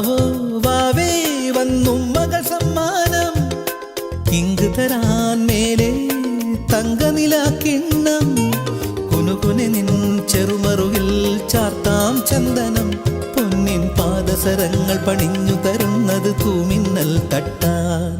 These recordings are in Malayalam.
വാവോ വാവേ വന്നു മകൾ സമ്മാനം, ഇങ്ക് തരാൻ മേലെ തങ്കനിലാക്കിണ്ണം, കുനുകുനെ നിൻ ചെറുമറുകിൽ ചാർത്താം ചന്ദനം, പൊന്നിൻ പാദസരങ്ങൾ പണിഞ്ഞു തരുന്നത് തൂമിന്നൽ തട്ടാൻ.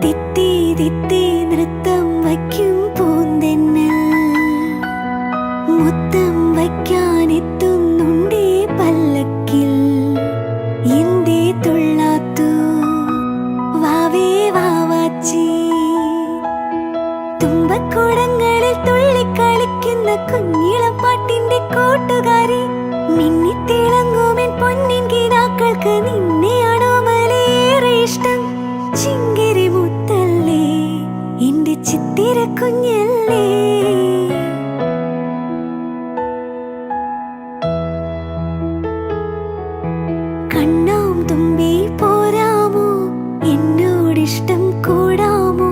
തിത്തി തിത്തി നൃത്തം വയ്ക്കും പൂന്തെന്നൽ, മുത്തം വയ്ക്കാനെത്തുന്നുണ്ടേ പല്ലക്കിൽ, എന്തേ തുള്ളാത്തു വാവേ വാവാച്ചി. തുമ്പക്കുടങ്ങളിൽ തുള്ളിക്കളിക്കുന്ന കുഞ്ഞിളം പാട്ടിന്റെ കൂട്ടുകാരി, മിന്നിത്തിളങ്ങുമെൻ പൊന്നിൻ ഗീതാക്കൾക്ക് നിന്നെയാണോ മലേറെ ഇഷ്ടം. ചിങ്കിരി മുത്തല്ലേ എന്റെ ചിത്തിര കുഞ്ഞല്ലേ, കണ്ണാം തുമ്പി പോരാമോ എന്നോടിഷ്ടം കൂടാമോ,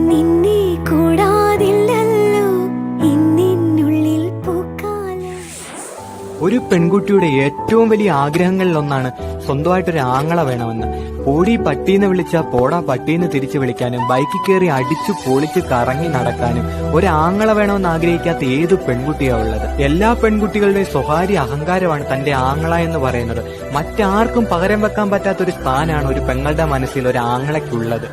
നിന്നെ കൂടാതില്ലല്ലോ ഇന്നുള്ളിൽ പൂക്കാലം. ഒരു പെൺകുട്ടിയുടെ ഏറ്റവും വലിയ ആഗ്രഹങ്ങളിലൊന്നാണ് സ്വന്തമായിട്ടൊരു ആങ്ങള വേണമെന്ന്. പോടി പട്ടീന്ന് വിളിച്ചാൽ പോടാ പട്ടീന്ന് തിരിച്ചു വിളിക്കാനും, ബൈക്കിൽ കയറി അടിച്ചു പൊളിച്ച് കറങ്ങി നടക്കാനും ഒരാങ്ങള വേണമെന്ന് ആഗ്രഹിക്കാത്ത ഏതു പെൺകുട്ടിയാ ഉള്ളത്? എല്ലാ പെൺകുട്ടികളുടെയും സ്വകാര്യ അഹങ്കാരമാണ് തന്റെ ആങ്ങള എന്ന് പറയുന്നത്. മറ്റാർക്കും പകരം വെക്കാൻ പറ്റാത്തൊരു സ്ഥാനമാണ് ഒരു പെങ്ങളുടെ മനസ്സിൽ ഒരു ആങ്ങളയ്ക്കുള്ളത്.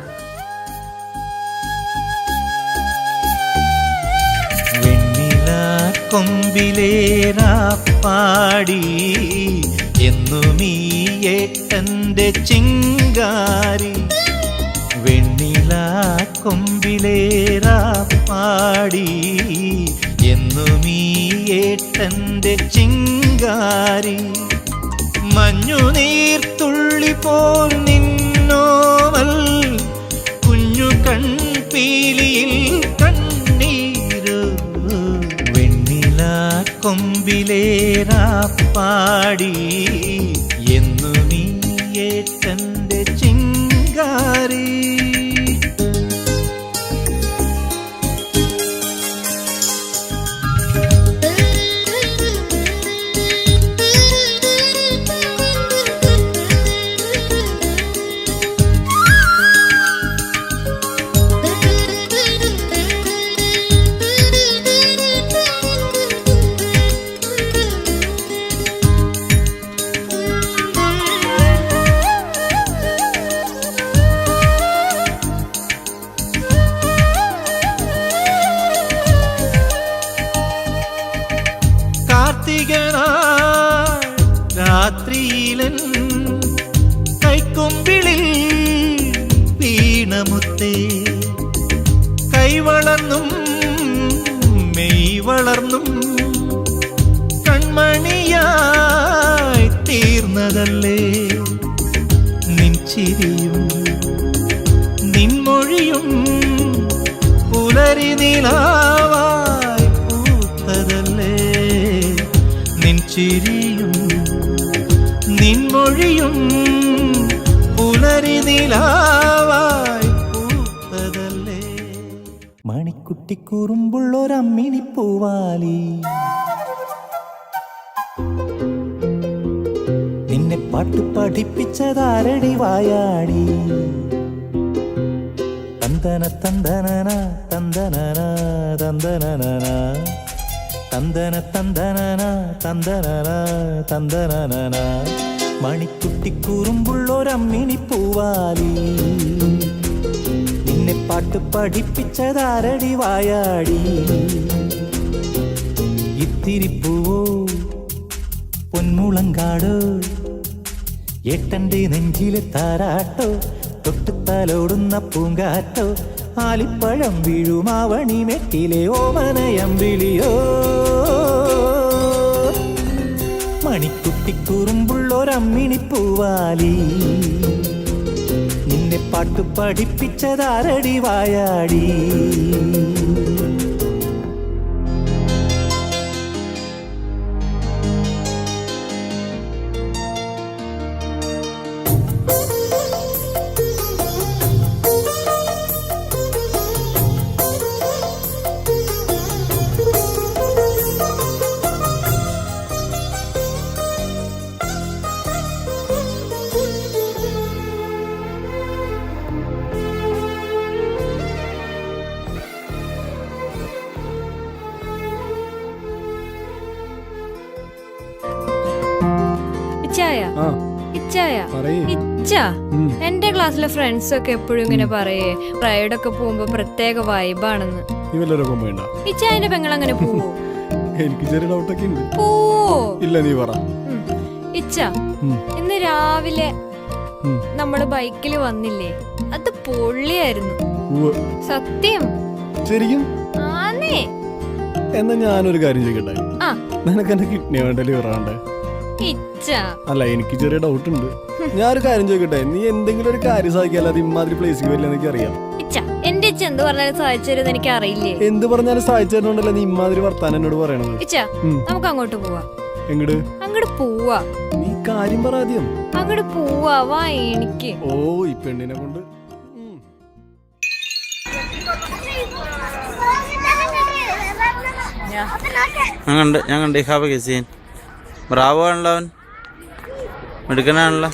കൊമ്പിലേറാപ്പാടി എന്നുമീ ഏട്ടന്റെ ചിങ്കാരി, വെണ്ണില കൊമ്പിലേറാപ്പാടി എന്നുമീ ഏട്ടന്റെ ചിങ്കാരി, മഞ്ഞുനീർത്തുള്ളി പോൽ നിന്നോവൽ കുഞ്ഞു കൺപീലിയിൽ കണ്ണീരു, കൊമ്പിലേറാപ്പാടി എന്നുമീ ഏട്ടന്റെ ചിങ്കാരി. രാത്രിയിലൻ കൈക്കൊമ്പിളിൽ വീണമുത്തേ, കൈവളർന്നും മെയ് വളർന്നും കൺമണിയായി തീർന്നതല്ലേ നിൻ ചിരിയും നിൻമൊഴിയും, പുലരി നിലാവായി പൂത്തതല്ലേ നിൻ ചിരിയും നിൻമൊഴിയും, പുലരി നിലാവായി പൂത്തതല്ലേ. മണിക്കുട്ടി കുറുമ്പുള്ളൊരമ്മിണി പൂവാലി, നിന്നെ പാട്ട് പഠിപ്പിച്ചതാരടി വായാടി. തന്തന തന്തനന തന്തനന തന്തനന തന്തന തന്തനന തന്തനന തന്തനന, മണിക്കുട്ടി കുറുമ്പുള്ളൊരമ്മിണി പൂവാലി, നിന്നെ പാട്ട് പഠിപ്പിച്ചതാരടി വായാടി. ഇത്തിരി പൂവോ പൊന്മുളങ്കാടോ, ഏട്ടന്റെ നെഞ്ചിലെ താരാട്ടോ, തൊട്ടുത്താലോടുന്ന പൂങ്കാറ്റോ, ആലിപ്പഴം വീഴുമാവണി മെട്ടിലെ ഓമനയം വിളിയോ. മണിക്കുട്ടി കുറുമ്പുള്ളൊരമ്മിണി പൂവാലി, നിന്നെ നിന്നെ പാട്ടു പഠിപ്പിച്ചതാരടി വായാടി. എന്റെ ക്ലാസ്സിലെ ഫ്രണ്ട്സ് ഒക്കെ എപ്പോഴും ഇങ്ങനെ പറയേ റൈഡൊക്കെ പോകുമ്പോ പ്രത്യേക വൈബാണെന്ന്. ഇച്ചായന്റെ പെങ്ങൾ അങ്ങനെ പോവോ? എനിക്ക് ചെറിയ ഡൗട്ടൊക്കെ ഉണ്ട്. പോവോ? ഇല്ല, നീ പറ. ഇച്ച ഇന്ന് രാവിലെ നമ്മള് ബൈക്കിൽ വന്നില്ലേ, അത് പൊള്ളിയായിരുന്നു. സത്യം. ശരിക്കും? ആന്നേ. എന്നാ ഞാനൊരു കാര്യം ചോദിക്കട്ടെ, നിനക്ക് എന്റെ കിഡ്നി വേണ്ട ലിവർ വേണ്ടേ? അല്ല, എനിക്ക് ചെറിയ ഡൗട്ട് ഉണ്ട്. ഞാനൊരു കാര്യം ചോദിക്കട്ടെ, നീ എന്തെങ്കിലും ഒരു കാര്യം സാധിക്കാതെ ഇമാതിരി പ്ലേസിൽ വരില്ല എനിക്ക് അറിയാം. എന്റെ എന്ത് പറഞ്ഞാലും സാധിച്ചു എനിക്ക് അറിയില്ലേ. എന്ത് പറഞ്ഞാലും സാധിച്ചു തരുന്നുണ്ടല്ലോ നീ ഇമാതിരി വർത്താനം എന്നോട് പറയണത്. നമുക്ക് അങ്ങോട്ട് പോവാ. എങ്ങട്? അങ്ങോട്ട് പോവാ. നീ കാര്യം പറ ആദ്യം. അങ്ങോട്ട് പോവാ, വാ. എനിക്ക് ഓ, ഈ പെണ്ണിനെ കൊണ്ട് ഞാൻ കണ്ട് ഹാബ് ഗസീൻ ബ്രാവോ ആണല്ലോ, അവൻ മിടുക്കനാണല്ലോ.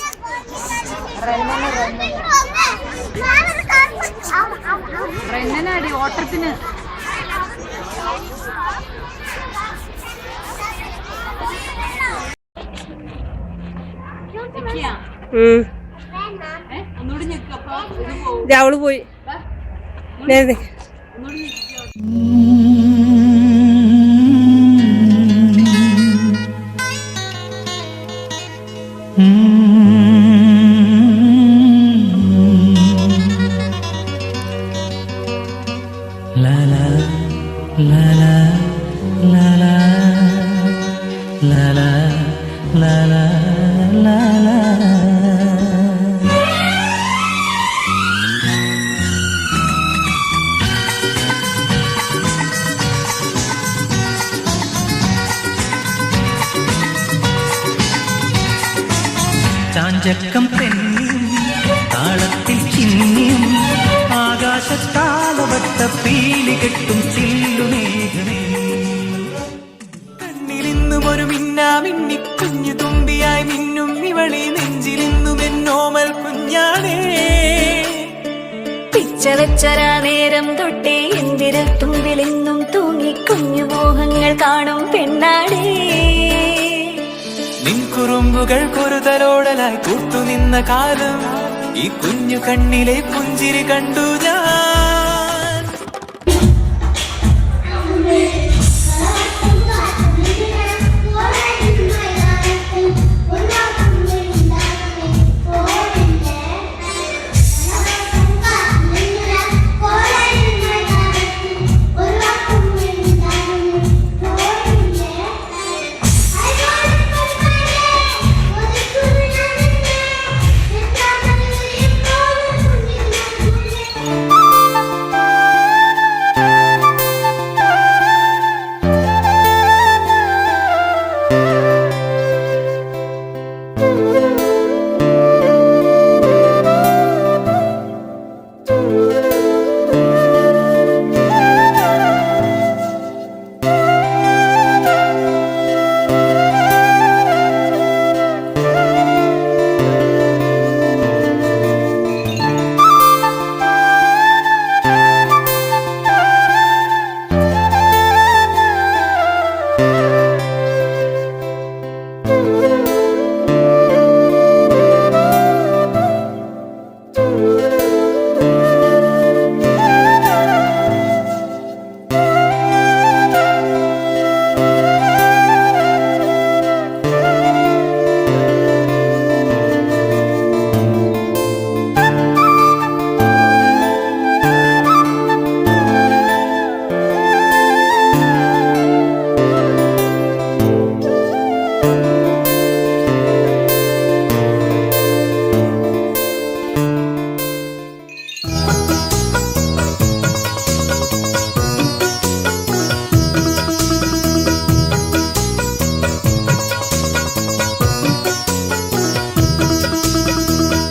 ഓട്ടത്തിന് അവള് പോയി. ചാഞ്ചക്കം പെണ്ണിയും താളത്തിൽ ചിന്നിയും ആകാശത്താളവട്ട പീലി കെട്ടും ചില്ലുമേഘമേ. കണ്ണിലിന്നും ഒരു മിന്നാമിന്നി കുഞ്ഞു തുമ്പിയായി മിന്നും ഇവളെ നെഞ്ചിലിന്നും എന്നോമൽ കുഞ്ഞാണേ. പിച്ചവച്ചരാ നേരം തൊട്ടേ എന്തിരൽ തുമ്പിലെന്നും തൂങ്ങി കുഞ്ഞു മോഹങ്ങൾ കാണും പെണ്ണാടേ. കുറുമ്പുകൾ കുറുതലോടലായി കൂട്ടുനിന്ന കാലം ഈ കുഞ്ഞു കണ്ണിലെ പുഞ്ചിരി കണ്ടു ഞാൻ.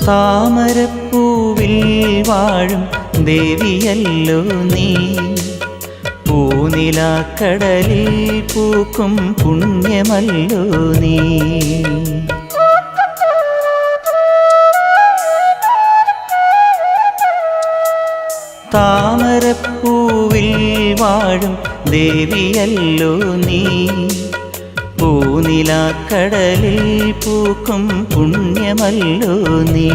താമരപ്പൂവിൽ വാഴും ദേവിയല്ലോ നീ, പൂനിലാക്കടലിൽ പൂക്കും പുണ്യമല്ലോ നീ. താമരപ്പൂവിൽ വാഴും ദേവിയല്ലോ നീ, പൂനിലാക്കടലിൽ പൂക്കും പുണ്യമല്ലോ നീ.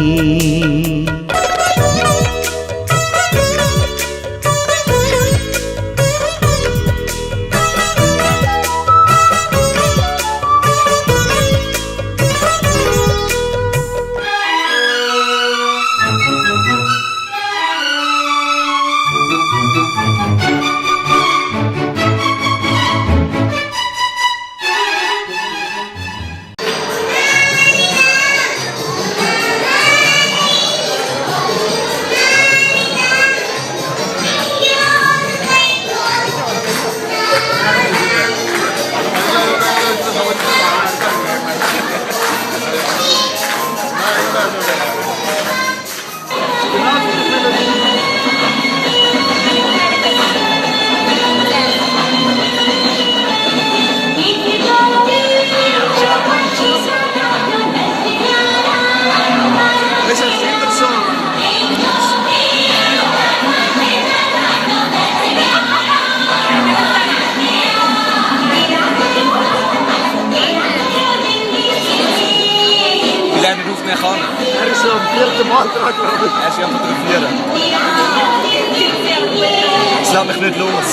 Es laat mich nicht los.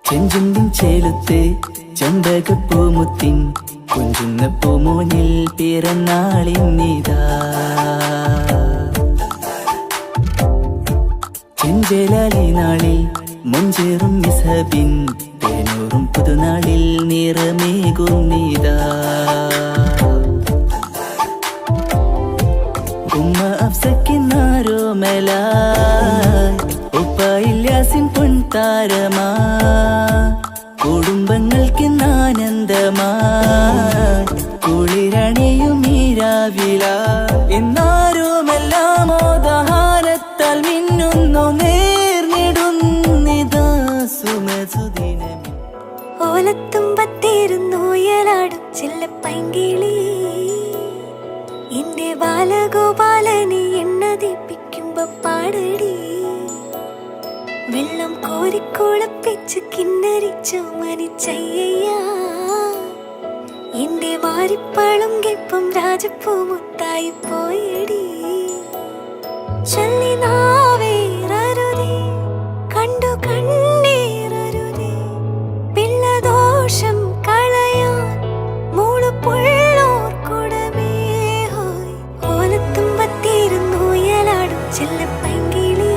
ചെഞ്ചുണ്ടിൻ ചേലത്തെ ചെമ്പകപ്പൂമുത്തിൻ കുഞ്ചുന്ന പൂമോനിൽ പിറന്നാളിന്നിതാ. ചെഞ്ചലാലി നാളിൽ മുഞ്ചേറും മിസബിൻ തേനൂറും പുതുനാളിൽ നിറമേകുന്നിതാ. ഉമ്മ അഫ്സക്കിന്നാരോ മേലായ് ഉപ്പയില്യാസിൻ പൊൻതാരമാ, കുടുംബങ്ങൾക്കിന്നാനന്ദമായി കുളിരണിയും ഈരാവില. എന്നാരുമെല്ലാമോ ദാനത്താൽ മിന്നുന്നു നേർന്നിടുന്നിതാ സുമസുദിനം. ഓലത്തുമ്പത്തേരുന്നൂയലാടും ചെല്ലപ്പൈങ്കിളി, എന്റെ ബാലഗോപാലനെ എണ്ണതിപ്പിക്കുമ്പോ പാടടി. വെള്ളം കോരിക്കുളപ്പിച്ച് കിന്നരിച്ചു മനിച്ചയ്യ, എന്റെ വാരിപ്പാളും കെപ്പം രാജപ്പൂ മുത്തായി പോയടി. ചൊല്ലിനാവേറരുതേ കണ്ടു കണ്ണീരരുതേ, പിള്ളദോഷം കളയാൻ മൂളുപുള്ളോർ കുടമേ ഹോയ്. ഓലത്തുമ്പത്തേരുന്നൂയലാടും ചെല്ലപ്പൈങ്കിളി,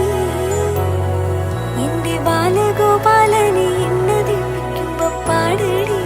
എന്റെ ബാലഗോപാലനെ എണ്ണതിപ്പിക്കുമ്പോ പാടടി.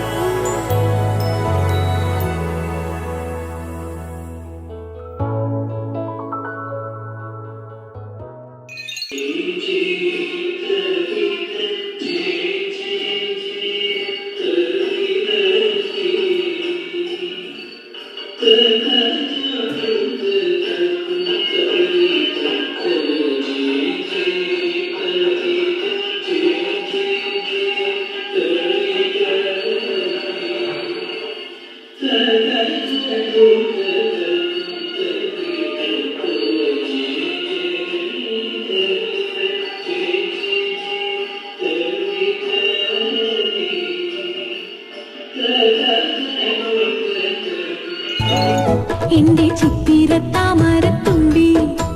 എന്റെ ചിത്തിര താമരത്തുമ്പി,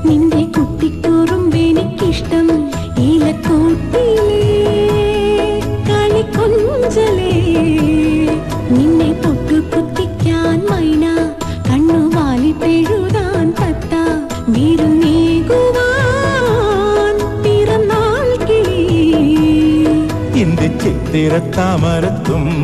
നിന്റെ കുട്ടിക്കുറുമ്പെനിക്കിഷ്ടം. ഈലക്കൂട്ടിലേ കളിക്കൊഞ്ചലേ, നിന്നെ പൊട്ടുകുത്തിക്കാൻ മൈന, കണ്ണുവാലി പെഴുതാൻ തത്ത, വിരുന്നേകുവാൻ പിറന്നാൾ കിളി. എന്റെ ചിത്തിര താമരത്തുമ്പി.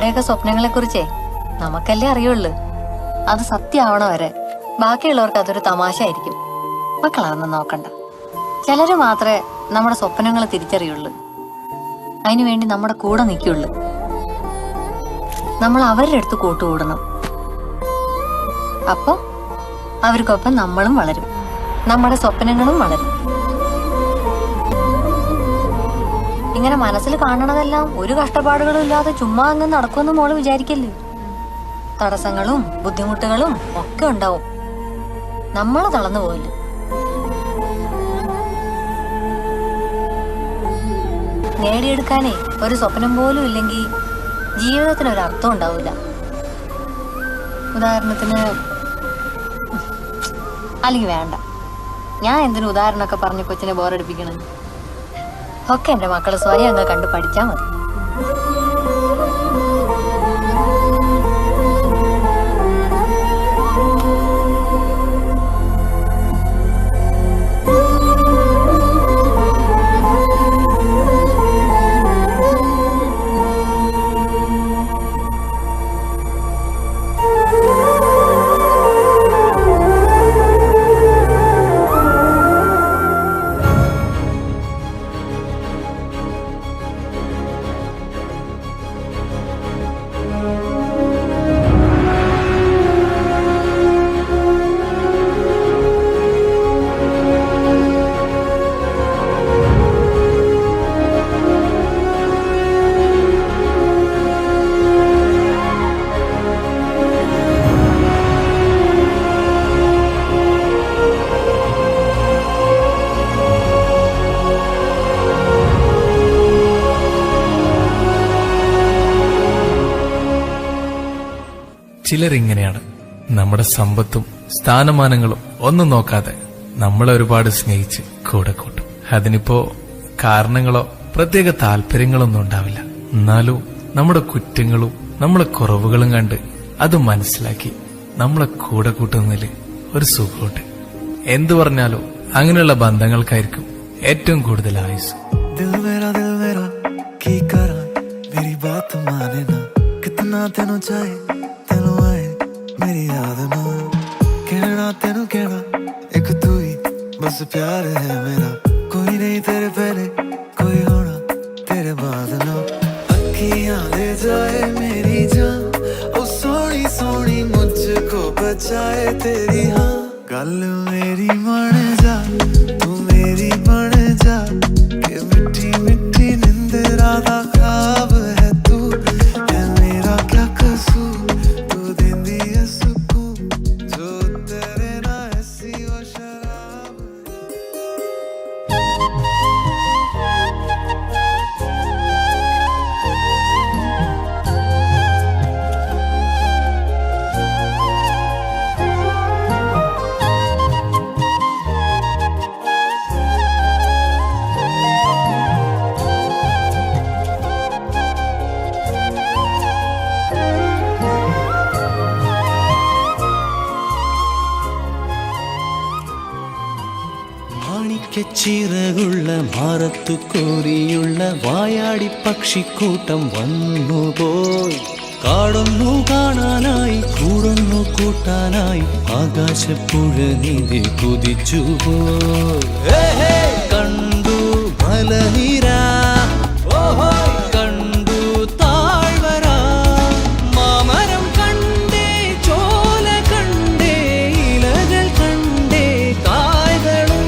നമ്മുടെയൊക്കെ സ്വപ്നങ്ങളെ കുറിച്ചേ നമുക്കല്ലേ അറിയുള്ളൂ. അത് സത്യമാവണ വരെ ബാക്കിയുള്ളവർക്ക് അതൊരു തമാശ ആയിരിക്കും. മക്കളതൊന്നും നോക്കണ്ട. ചിലര് മാത്രമേ നമ്മുടെ സ്വപ്നങ്ങൾ തിരിച്ചറിയുള്ളൂ. അതിനുവേണ്ടി നമ്മുടെ കൂടെ നിൽക്കുള്ളൂ. നമ്മൾ അവരുടെ അടുത്ത് കൂട്ടുകൂടണം. അപ്പൊ അവർക്കൊപ്പം നമ്മളും വളരും, നമ്മുടെ സ്വപ്നങ്ങളും വളരും. ഇങ്ങനെ മനസ്സിൽ കാണണതെല്ലാം ഒരു കഷ്ടപ്പാടുകളും ഇല്ലാതെ ചുമ്മാ അങ്ങ് നടക്കുമെന്ന് മോള് വിചാരിക്കല്ലേ. തടസ്സങ്ങളും ബുദ്ധിമുട്ടുകളും ഒക്കെ ഉണ്ടാവും. നമ്മൾ തളർന്നു പോയില്ല. നേടിയെടുക്കാനേ ഒരു സ്വപ്നം പോലും ഇല്ലെങ്കിൽ ജീവിതത്തിന് ഒരു അർത്ഥം ഉണ്ടാവില്ല. ഉദാഹരണത്തിന്, അല്ലെങ്കിൽ വേണ്ട, ഞാൻ എന്തിനു ഉദാഹരണമൊക്കെ പറഞ്ഞ് കൊച്ചിനെ ബോറടിപ്പിക്കണം. ഒക്കെ എന്റെ മക്കള് സ്വയം അങ്ങ് കണ്ടു പഠിച്ചാൽ മതി. ചിലരിങ്ങനെയാണ്. നമ്മുടെ സമ്പത്തും സ്ഥാനമാനങ്ങളും ഒന്നും നോക്കാതെ നമ്മളെ ഒരുപാട് സ്നേഹിച്ച് കൂടെ കൂട്ടും. അതിനിപ്പോ കാരണങ്ങളോ പ്രത്യേക താല്പര്യങ്ങളൊന്നും ഉണ്ടാവില്ല. എന്നാലും നമ്മുടെ കുറ്റങ്ങളും നമ്മളെ കുറവുകളും കണ്ട് അത് മനസ്സിലാക്കി നമ്മളെ കൂടെ കൂട്ടുന്നതിൽ ഒരു സുഖമുണ്ട്. എന്തു പറഞ്ഞാലോ അങ്ങനെയുള്ള ബന്ധങ്ങൾക്കായിരിക്കും ഏറ്റവും കൂടുതൽ ആയുസ്. मेरी याद ना कहना तेनू कहना एक तू ही बस प्यार है मेरा, कोई नहीं तेरे पहले कोई होना तेरे बाद ना। अखियां ले जाए मेरी जान, ओ सोनी सोनी मुझको बचाए तेरी हाँ। गल मेरी मान जा तू मेरी बन जा, के मिठी मिठी निंदरा दा ख्वाब है तू, है मेरा क्या कसूर ചിറകുള്ള ഭാരത്തു കോരിയുള്ള വായാടി പക്ഷിക്കൂട്ടം വന്നുപോയി. കാടൊന്നു കാണാനായി കൂടുന്നു കൂട്ടാനായി ആകാശപ്പുഴ നീതി കുതിച്ചുപോയി. കണ്ടു മലനിര, ഓഹോ കണ്ടു താഴ്വര, മാമരം കണ്ടേ ചോല കണ്ടേ ഇലകൾ കണ്ടേ കായ്കളും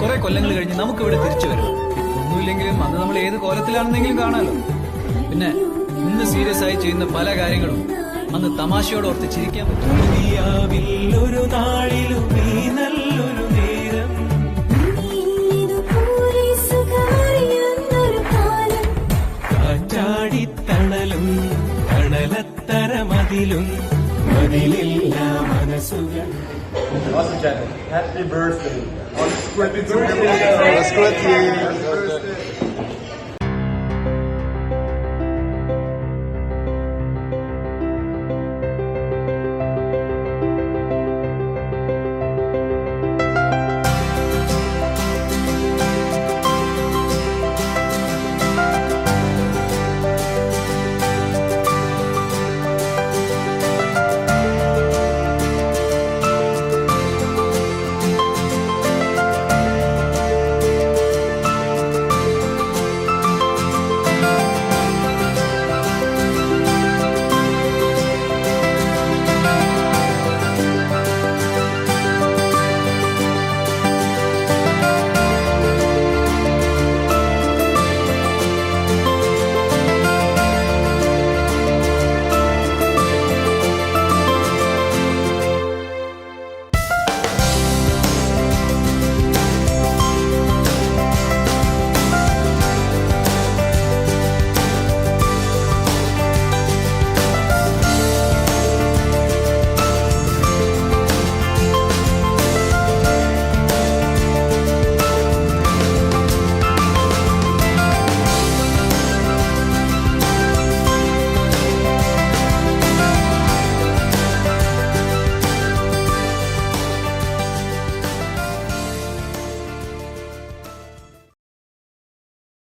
കുറെ കൊല്ലങ്ങൾ കഴിഞ്ഞ് നമുക്ക് ഇവിടെ തിരിച്ചു വരണം. ഒന്നുമില്ലെങ്കിലും അന്ന് നമ്മൾ ഏത് കോലത്തിലാണെന്നെങ്കിലും കാണാലോ. പിന്നെ ഇന്ന് സീരിയസ് ആയി ചെയ്യുന്ന പല കാര്യങ്ങളും അന്ന് തമാശയോട് ഓർത്ത് ചിരിക്കാൻ പറ്റും. ഒരു നാളിലും ഈ നല്ലൊരു നേരം കാറ്റാടിത്തണലും തണലത്തരമതിലും മതിലില്ല മനസ്സുകൾ. Happy birthday. Happy birthday.